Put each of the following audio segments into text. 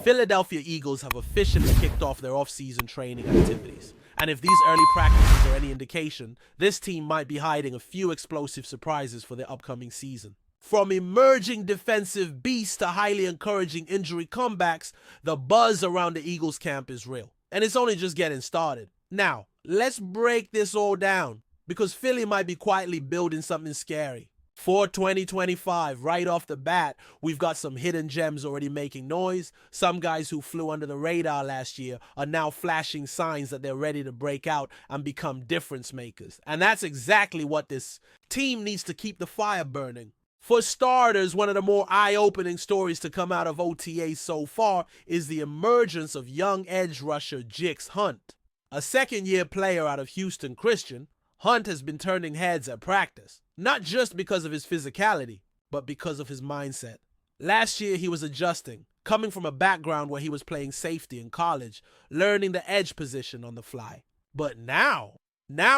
Philadelphia Eagles have officially kicked off their off-season training activities. And if these early practices are any indication, this team might be hiding a few explosive surprises for the upcoming season. From emerging defensive beasts to highly encouraging injury comebacks, the buzz around the Eagles camp is real. And it's only just getting started. Now, let's break this all down, because Philly might be quietly building something scary. For 2025, right off the bat, we've got some hidden gems already making noise. Some guys who flew under the radar last year are now flashing signs that they're ready to break out and become difference makers. And that's exactly what this team needs to keep the fire burning. For starters, one of the more eye-opening stories to come out of OTA so far is the emergence of young edge rusher Jix Hunt. A second-year player out of Houston Christian, Hunt has been turning heads at practice. Not just because of his physicality, but because of his mindset. Last year, he was adjusting, coming from a background where he was playing safety in college, learning the edge position on the fly. But now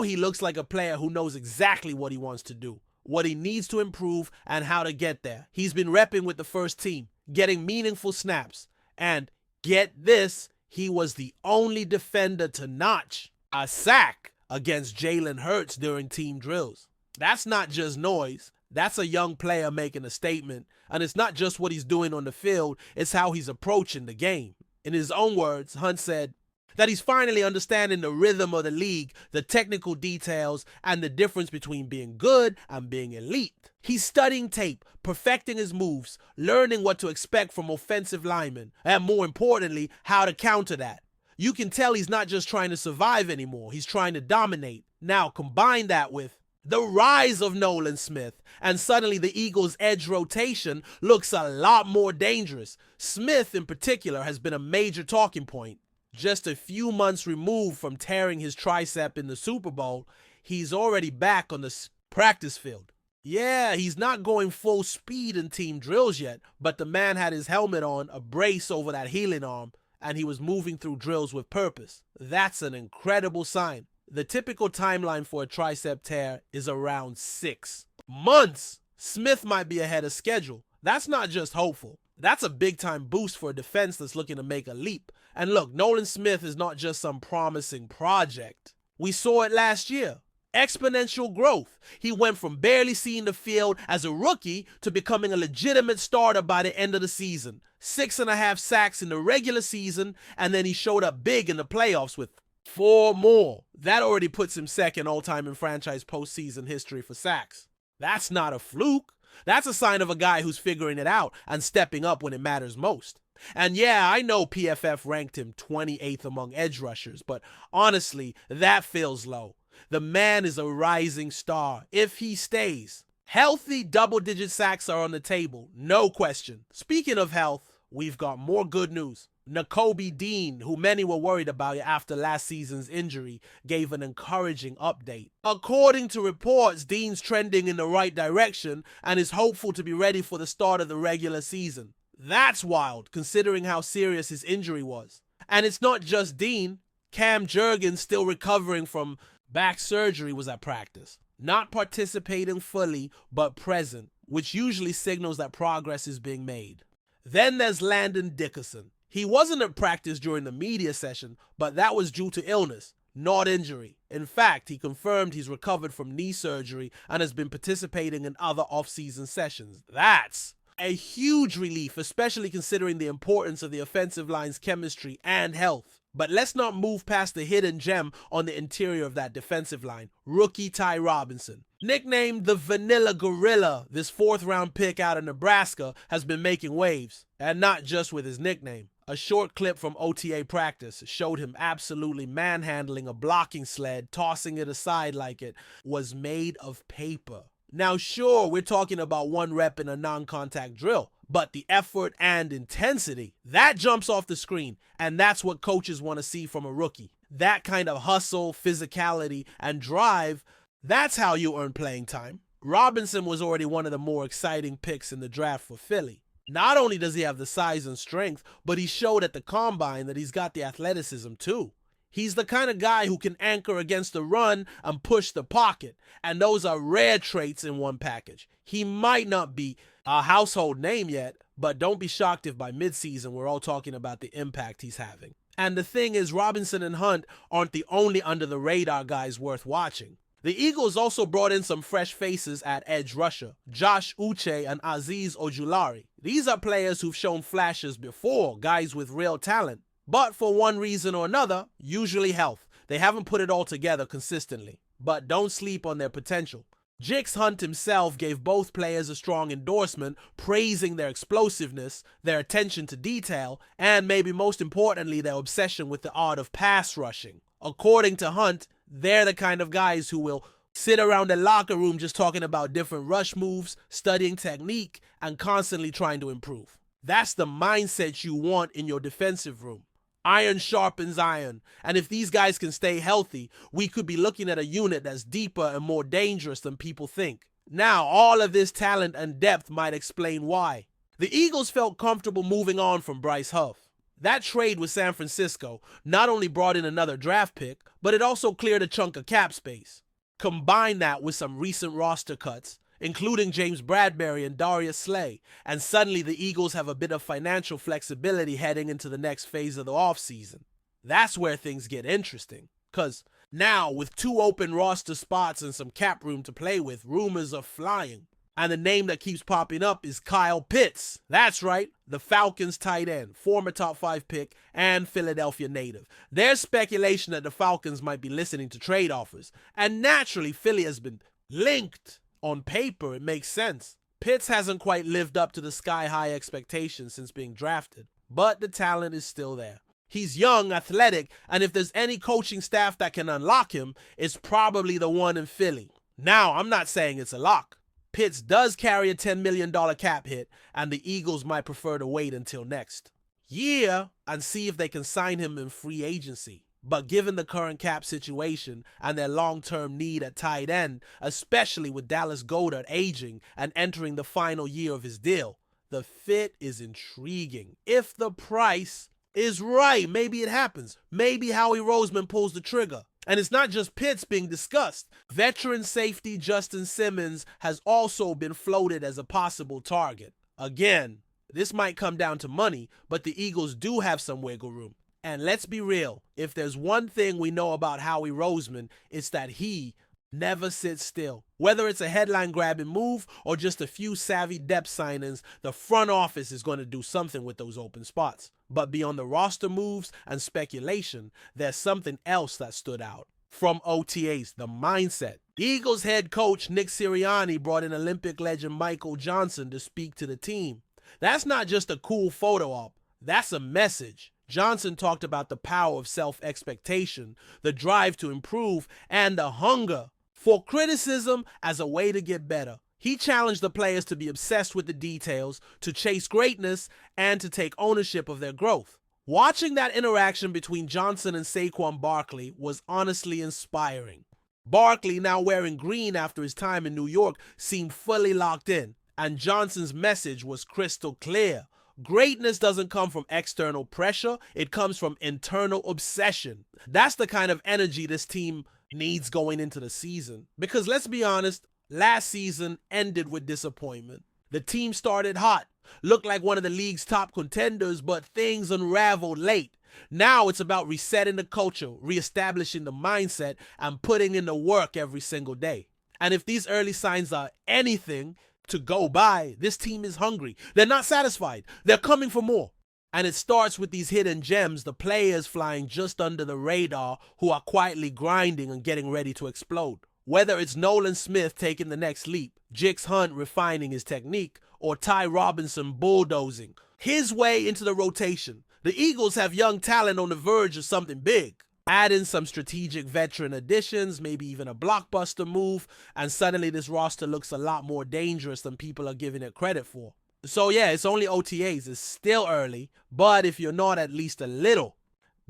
he looks like a player who knows exactly what he wants to do, what he needs to improve, and how to get there. He's been repping with the first team, getting meaningful snaps, and get this, he was the only defender to notch a sack against Jalen Hurts during team drills. That's not just noise. That's a young player making a statement. And it's not just what he's doing on the field, it's how he's approaching the game. In his own words, Hunt said that he's finally understanding the rhythm of the league, the technical details, and the difference between being good and being elite. He's studying tape, perfecting his moves, learning what to expect from offensive linemen, and more importantly, how to counter that. You can tell he's not just trying to survive anymore, he's trying to dominate. Now combine that with the rise of Nolan Smith, and suddenly the Eagles' edge rotation looks a lot more dangerous. Smith, in particular, has been a major talking point. Just a few months removed from tearing his tricep in the Super Bowl, he's already back on the practice field. Yeah, he's not going full speed in team drills yet, but the man had his helmet on, a brace over that healing arm, and he was moving through drills with purpose. That's an incredible sign. The typical timeline for a tricep tear is around 6 months. Smith might be ahead of schedule. That's not just hopeful. That's a big-time boost for a defense that's looking to make a leap. And look, Nolan Smith is not just some promising project. We saw it last year. Exponential growth. He went from barely seeing the field as a rookie to becoming a legitimate starter by the end of the season. 6.5 sacks in the regular season, and then he showed up big in the playoffs with 4 more. That already puts him second all-time in franchise postseason history for sacks. That's not a fluke. That's a sign of a guy who's figuring it out and stepping up when it matters most. And yeah, I know PFF ranked him 28th among edge rushers, but honestly, that feels low. The man is a rising star if he stays. Healthy double-digit sacks are on the table, no question. Speaking of health, we've got more good news. Nakobe Dean, who many were worried about after last season's injury, gave an encouraging update. According to reports, Dean's trending in the right direction and is hopeful to be ready for the start of the regular season. That's wild, considering how serious his injury was. And it's not just Dean. Cam Jurgens, still recovering from back surgery, was at practice. Not participating fully, but present, which usually signals that progress is being made. Then there's Landon Dickerson. He wasn't at practice during the media session, but that was due to illness, not injury. In fact, he confirmed he's recovered from knee surgery and has been participating in other off-season sessions. That's a huge relief, especially considering the importance of the offensive line's chemistry and health. But let's not move past the hidden gem on the interior of that defensive line, rookie Ty Robinson. Nicknamed the Vanilla Gorilla, this 4th-round pick out of Nebraska has been making waves. And not just with his nickname. A short clip from OTA practice showed him absolutely manhandling a blocking sled, tossing it aside like it was made of paper. Now sure, we're talking about 1 rep in a non-contact drill, but the effort and intensity, that jumps off the screen, and that's what coaches want to see from a rookie. That kind of hustle, physicality, and drive, that's how you earn playing time. Robinson was already one of the more exciting picks in the draft for Philly. Not only does he have the size and strength, but he showed at the combine that he's got the athleticism too. He's the kind of guy who can anchor against the run and push the pocket, and those are rare traits in one package. He might not be a household name yet, but don't be shocked if by midseason we're all talking about the impact he's having. And the thing is, Robinson and Hunt aren't the only under-the-radar guys worth watching. The Eagles also brought in some fresh faces at edge rusher, Josh Uche and Azeez Ojulari. These are players who've shown flashes before, guys with real talent. But for one reason or another, usually health, they haven't put it all together consistently. But don't sleep on their potential. Jix Hunt himself gave both players a strong endorsement, praising their explosiveness, their attention to detail, and maybe most importantly, their obsession with the art of pass rushing. According to Hunt, they're the kind of guys who will sit around the locker room just talking about different rush moves, studying technique, and constantly trying to improve. That's the mindset you want in your defensive room. Iron sharpens iron, and if these guys can stay healthy, we could be looking at a unit that's deeper and more dangerous than people think. Now, all of this talent and depth might explain why. The Eagles felt comfortable moving on from Bryce Huff. That trade with San Francisco not only brought in another draft pick, but it also cleared a chunk of cap space. Combine that with some recent roster cuts, including James Bradbury and Darius Slay, and suddenly the Eagles have a bit of financial flexibility heading into the next phase of the offseason. That's where things get interesting, because now with 2 open roster spots and some cap room to play with, rumors are flying. And the name that keeps popping up is Kyle Pitts. That's right, the Falcons tight end, former top 5 pick and Philadelphia native. There's speculation that the Falcons might be listening to trade offers, and naturally Philly has been linked. On paper, it makes sense. Pitts hasn't quite lived up to the sky-high expectations since being drafted, but the talent is still there. He's young, athletic, and if there's any coaching staff that can unlock him, it's probably the one in Philly. Now, I'm not saying it's a lock. Pitts does carry a $10 million cap hit, and the Eagles might prefer to wait until next year and see if they can sign him in free agency. But given the current cap situation and their long-term need at tight end, especially with Dallas Goedert aging and entering the final year of his deal, the fit is intriguing. If the price is right, maybe it happens. Maybe Howie Roseman pulls the trigger. And it's not just Pitts being discussed. Veteran safety Justin Simmons has also been floated as a possible target. Again, this might come down to money, but the Eagles do have some wiggle room. And let's be real, if there's one thing we know about Howie Roseman, it's that he never sits still. Whether it's a headline-grabbing move or just a few savvy depth signings, the front office is going to do something with those open spots. But beyond the roster moves and speculation, there's something else that stood out. From OTAs, the mindset. The Eagles head coach Nick Sirianni brought in Olympic legend Michael Johnson to speak to the team. That's not just a cool photo op, that's a message. Johnson talked about the power of self-expectation, the drive to improve, and the hunger for criticism as a way to get better. He challenged the players to be obsessed with the details, to chase greatness, and to take ownership of their growth. Watching that interaction between Johnson and Saquon Barkley was honestly inspiring. Barkley, now wearing green after his time in New York, seemed fully locked in, and Johnson's message was crystal clear. Greatness doesn't come from external pressure, it comes from internal obsession. That's the kind of energy this team needs going into the season. Because let's be honest, last season ended with disappointment. The team started hot, looked like one of the league's top contenders, but things unraveled late. Now it's about resetting the culture, reestablishing the mindset, and putting in the work every single day. And if these early signs are anything to go by, this team is hungry. They're not satisfied. They're coming for more. And it starts with these hidden gems, the players flying just under the radar who are quietly grinding and getting ready to explode. Whether it's Nolan Smith taking the next leap, Jix Hunt refining his technique, or Ty Robinson bulldozing his way into the rotation, the Eagles have young talent on the verge of something big. Add in some strategic veteran additions, maybe even a blockbuster move, and suddenly this roster looks a lot more dangerous than people are giving it credit for. So yeah, it's only OTAs, it's still early, but if you're not at least a little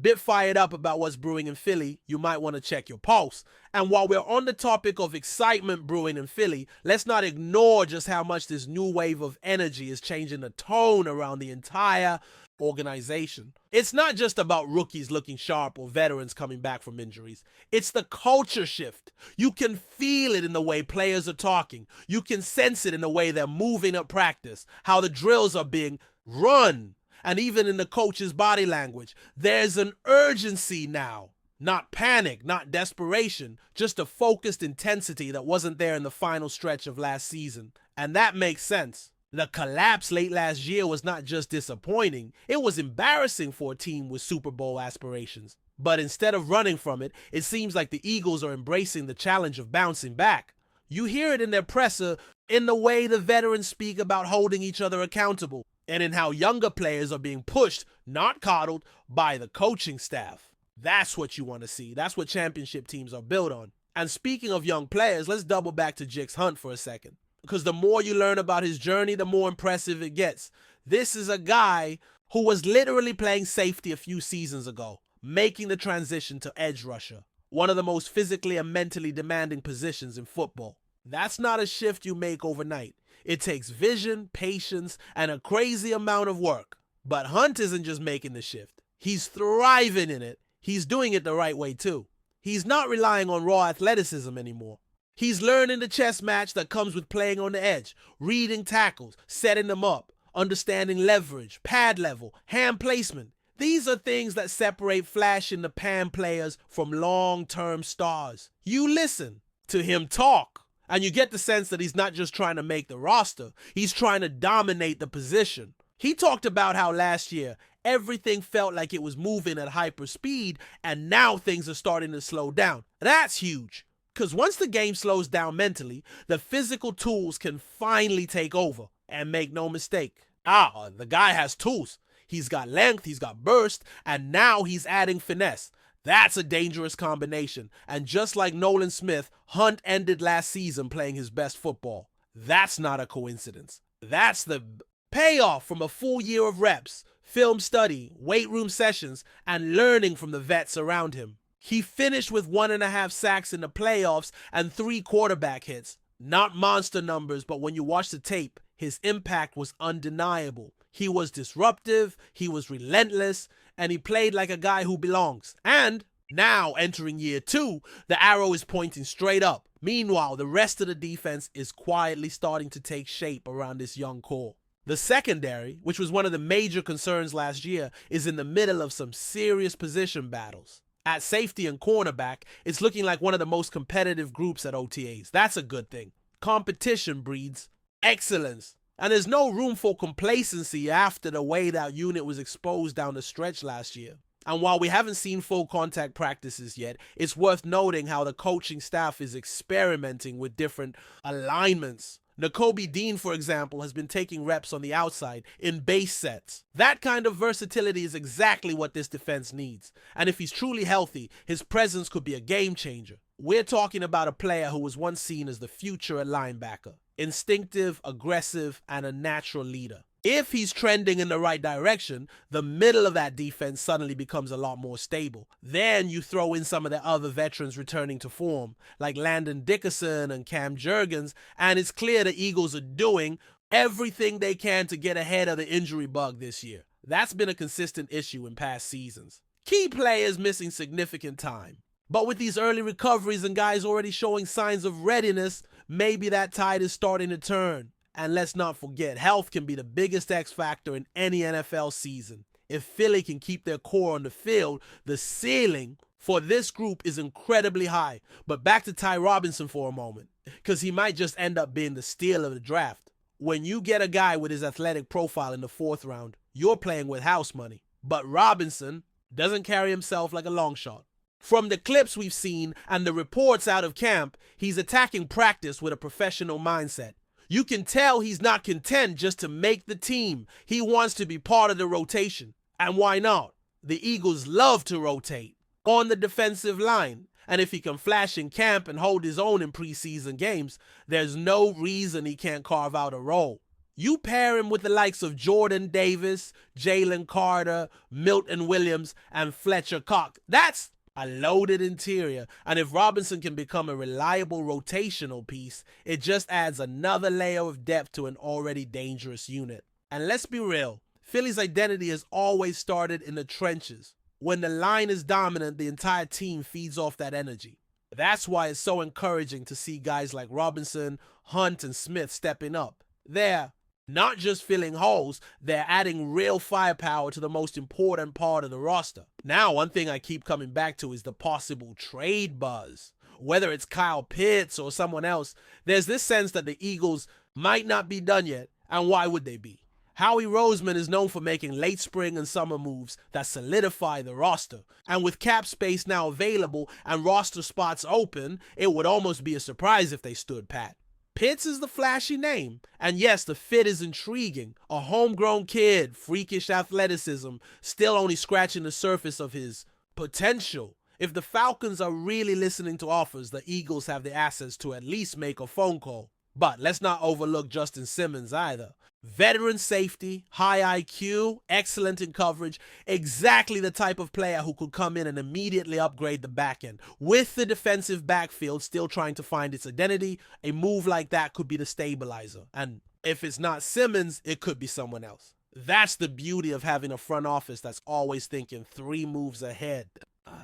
bit fired up about what's brewing in Philly, you might want to check your pulse. And while we're on the topic of excitement brewing in Philly, let's not ignore just how much this new wave of energy is changing the tone around the entire organization. It's not just about rookies looking sharp or veterans coming back from injuries. It's the culture shift. You can feel it in the way players are talking. You can sense it in the way they're moving at practice, how the drills are being run, and even in the coach's body language. There's an urgency now. Not panic, not desperation, just a focused intensity that wasn't there in the final stretch of last season. And that makes sense. The collapse late last year was not just disappointing, it was embarrassing for a team with Super Bowl aspirations. But instead of running from it, it seems like the Eagles are embracing the challenge of bouncing back. You hear it in their presser, in the way the veterans speak about holding each other accountable, and in how younger players are being pushed, not coddled, by the coaching staff. That's what you want to see. That's what championship teams are built on. And speaking of young players, let's double back to Jix Hunt for a second. Because the more you learn about his journey, the more impressive it gets. This is a guy who was literally playing safety a few seasons ago, making the transition to edge rusher, one of the most physically and mentally demanding positions in football. That's not a shift you make overnight. It takes vision, patience, and a crazy amount of work. But Hunt isn't just making the shift. He's thriving in it. He's doing it the right way too. He's not relying on raw athleticism anymore. He's learning the chess match that comes with playing on the edge, reading tackles, setting them up, understanding leverage, pad level, hand placement. These are things that separate flash in the pan players from long-term stars. You listen to him talk, and you get the sense that he's not just trying to make the roster, he's trying to dominate the position. He talked about how last year, everything felt like it was moving at hyper speed, and now things are starting to slow down. That's huge, because once the game slows down mentally, the physical tools can finally take over. And make no mistake, the guy has tools. He's got length, he's got burst, and now he's adding finesse. That's a dangerous combination. And just like Nolan Smith, Hunt ended last season playing his best football. That's not a coincidence. That's the payoff from a full year of reps, film study, weight room sessions, and learning from the vets around him. He finished with 1.5 sacks in the playoffs and 3 quarterback hits. Not monster numbers, but when you watch the tape, his impact was undeniable. He was disruptive, he was relentless, and he played like a guy who belongs. And now, entering year 2, the arrow is pointing straight up. Meanwhile, the rest of the defense is quietly starting to take shape around this young core. The secondary, which was one of the major concerns last year, is in the middle of some serious position battles. At safety and cornerback, it's looking like one of the most competitive groups at OTAs. That's a good thing. Competition breeds excellence. And there's no room for complacency after the way that unit was exposed down the stretch last year. And while we haven't seen full contact practices yet, it's worth noting how the coaching staff is experimenting with different alignments. Nakobe Dean, for example, has been taking reps on the outside in base sets. That kind of versatility is exactly what this defense needs. And if he's truly healthy, his presence could be a game changer. We're talking about a player who was once seen as the future at linebacker. Instinctive, aggressive, and a natural leader. If he's trending in the right direction, the middle of that defense suddenly becomes a lot more stable. Then you throw in some of the other veterans returning to form, like Landon Dickerson and Cam Jurgens, and it's clear the Eagles are doing everything they can to get ahead of the injury bug this year. That's been a consistent issue in past seasons. Key players missing significant time. But with these early recoveries and guys already showing signs of readiness, maybe that tide is starting to turn. And let's not forget, health can be the biggest X factor in any NFL season. If Philly can keep their core on the field, the ceiling for this group is incredibly high. But back to Ty Robinson for a moment, because he might just end up being the steal of the draft. When you get a guy with his athletic profile in the 4th round, you're playing with house money. But Robinson doesn't carry himself like a long shot. From the clips we've seen and the reports out of camp, he's attacking practice with a professional mindset. You can tell he's not content just to make the team. He wants to be part of the rotation. And why not? The Eagles love to rotate on the defensive line. And if he can flash in camp and hold his own in preseason games, there's no reason he can't carve out a role. You pair him with the likes of Jordan Davis, Jalen Carter, Milton Williams, and Fletcher Cox. That's a loaded interior, and if Robinson can become a reliable rotational piece, it just adds another layer of depth to an already dangerous unit. And let's be real, Philly's identity has always started in the trenches. When the line is dominant, the entire team feeds off that energy. That's why it's so encouraging to see guys like Robinson, Hunt, and Smith stepping up. They're not just filling holes, they're adding real firepower to the most important part of the roster. Now, one thing I keep coming back to is the possible trade buzz. Whether it's Kyle Pitts or someone else, there's this sense that the Eagles might not be done yet, and why would they be? Howie Roseman is known for making late spring and summer moves that solidify the roster. And with cap space now available and roster spots open, it would almost be a surprise if they stood pat. Pitts is the flashy name, and yes, the fit is intriguing. A homegrown kid, freakish athleticism, still only scratching the surface of his potential. If the Falcons are really listening to offers, the Eagles have the assets to at least make a phone call. But let's not overlook Justin Simmons either. Veteran safety, high IQ, excellent in coverage, exactly the type of player who could come in and immediately upgrade the back end. With the defensive backfield still trying to find its identity, a move like that could be the stabilizer. And if it's not Simmons, it could be someone else. That's the beauty of having a front office that's always thinking 3 moves ahead.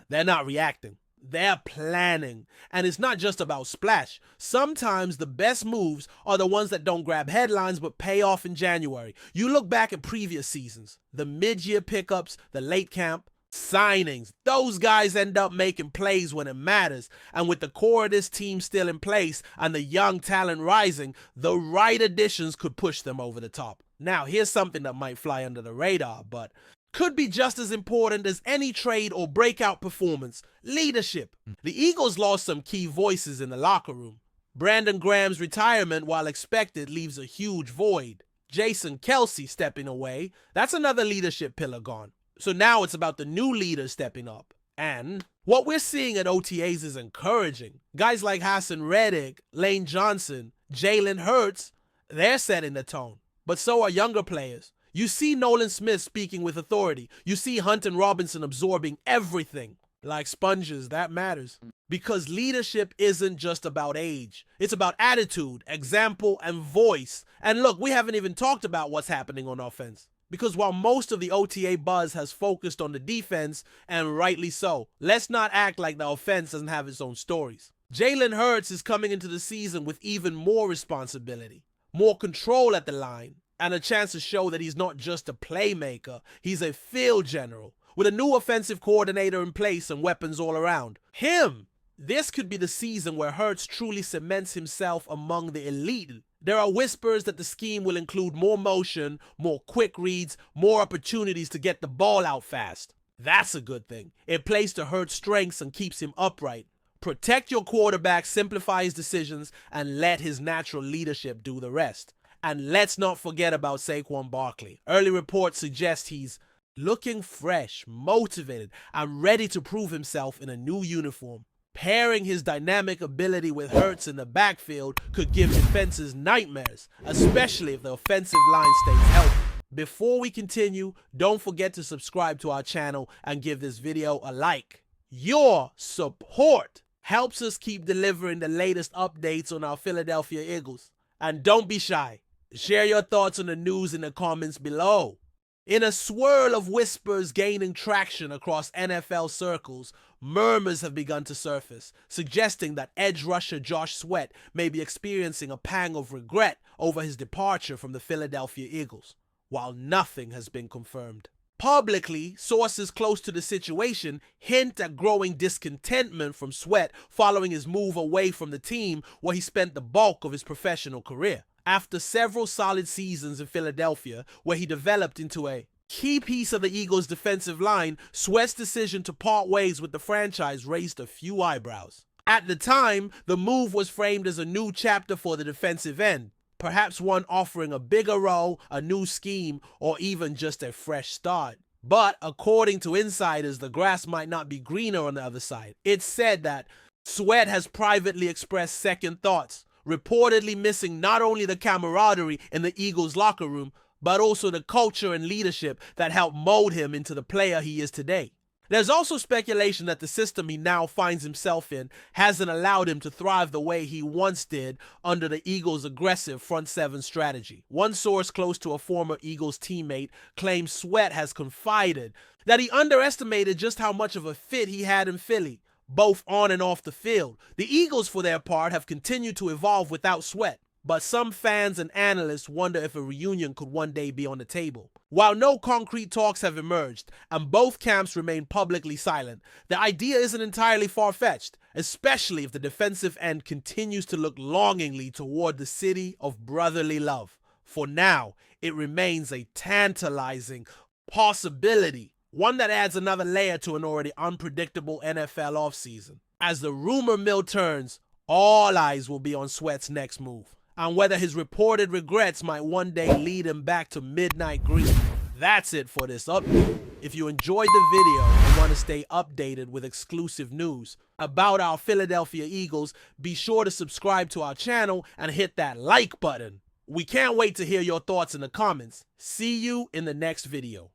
They're not reacting. They're planning. And it's not just about splash. Sometimes the best moves are the ones that don't grab headlines but pay off in January. You look back at previous seasons, the mid-year pickups, the late camp signings, those guys end up making plays when it matters. And with the core of this team still in place and the young talent rising, the right additions could push them over the top. Now, here's something that might fly under the radar, but could be just as important as any trade or breakout performance: leadership. The Eagles lost some key voices in the locker room. Brandon Graham's retirement, while expected, leaves a huge void. Jason Kelce stepping away, that's another leadership pillar gone. So now it's about the new leader stepping up. And what we're seeing at OTAs is encouraging. Guys like Hassan Reddick, Lane Johnson, Jalen Hurts, they're setting the tone. But so are younger players. You see Nolan Smith speaking with authority. You see Hunt and Robinson absorbing everything. Like sponges, that matters. Because leadership isn't just about age. It's about attitude, example, and voice. And look, we haven't even talked about what's happening on offense. Because while most of the OTA buzz has focused on the defense, and rightly so, let's not act like the offense doesn't have its own stories. Jalen Hurts is coming into the season with even more responsibility, more control at the line, and a chance to show that he's not just a playmaker, he's a field general, with a new offensive coordinator in place and weapons all around. This could be the season where Hurts truly cements himself among the elite. There are whispers that the scheme will include more motion, more quick reads, more opportunities to get the ball out fast. That's a good thing. It plays to Hurts' strengths and keeps him upright. Protect your quarterback, simplify his decisions, and let his natural leadership do the rest. And let's not forget about Saquon Barkley. Early reports suggest he's looking fresh, motivated, and ready to prove himself in a new uniform. Pairing his dynamic ability with Hurts in the backfield could give defenses nightmares, especially if the offensive line stays healthy. Before we continue, don't forget to subscribe to our channel and give this video a like. Your support helps us keep delivering the latest updates on our Philadelphia Eagles. And don't be shy. Share your thoughts on the news in the comments below. In a swirl of whispers gaining traction across NFL circles, murmurs have begun to surface, suggesting that edge rusher Josh Sweat may be experiencing a pang of regret over his departure from the Philadelphia Eagles, while nothing has been confirmed. Publicly, sources close to the situation hint at growing discontentment from Sweat following his move away from the team where he spent the bulk of his professional career. After several solid seasons in Philadelphia, where he developed into a key piece of the Eagles' defensive line, Sweat's decision to part ways with the franchise raised a few eyebrows. At the time, the move was framed as a new chapter for the defensive end, perhaps one offering a bigger role, a new scheme, or even just a fresh start. But according to insiders, the grass might not be greener on the other side. It's said that Sweat has privately expressed second thoughts, reportedly missing not only the camaraderie in the Eagles locker room, but also the culture and leadership that helped mold him into the player he is today. There's also speculation that the system he now finds himself in hasn't allowed him to thrive the way he once did under the Eagles' aggressive front seven strategy. One source close to a former Eagles teammate claims Sweat has confided that he underestimated just how much of a fit he had in Philly, both on and off the field. The Eagles, for their part, have continued to evolve without Sweat, but some fans and analysts wonder if a reunion could one day be on the table. While no concrete talks have emerged and both camps remain publicly silent, the idea isn't entirely far-fetched, especially if the defensive end continues to look longingly toward the city of brotherly love. For now, it remains a tantalizing possibility, one that adds another layer to an already unpredictable NFL offseason. As the rumor mill turns, all eyes will be on Sweat's next move, and whether his reported regrets might one day lead him back to midnight green. That's it for this update. If you enjoyed the video and want to stay updated with exclusive news about our Philadelphia Eagles, be sure to subscribe to our channel and hit that like button. We can't wait to hear your thoughts in the comments. See you in the next video.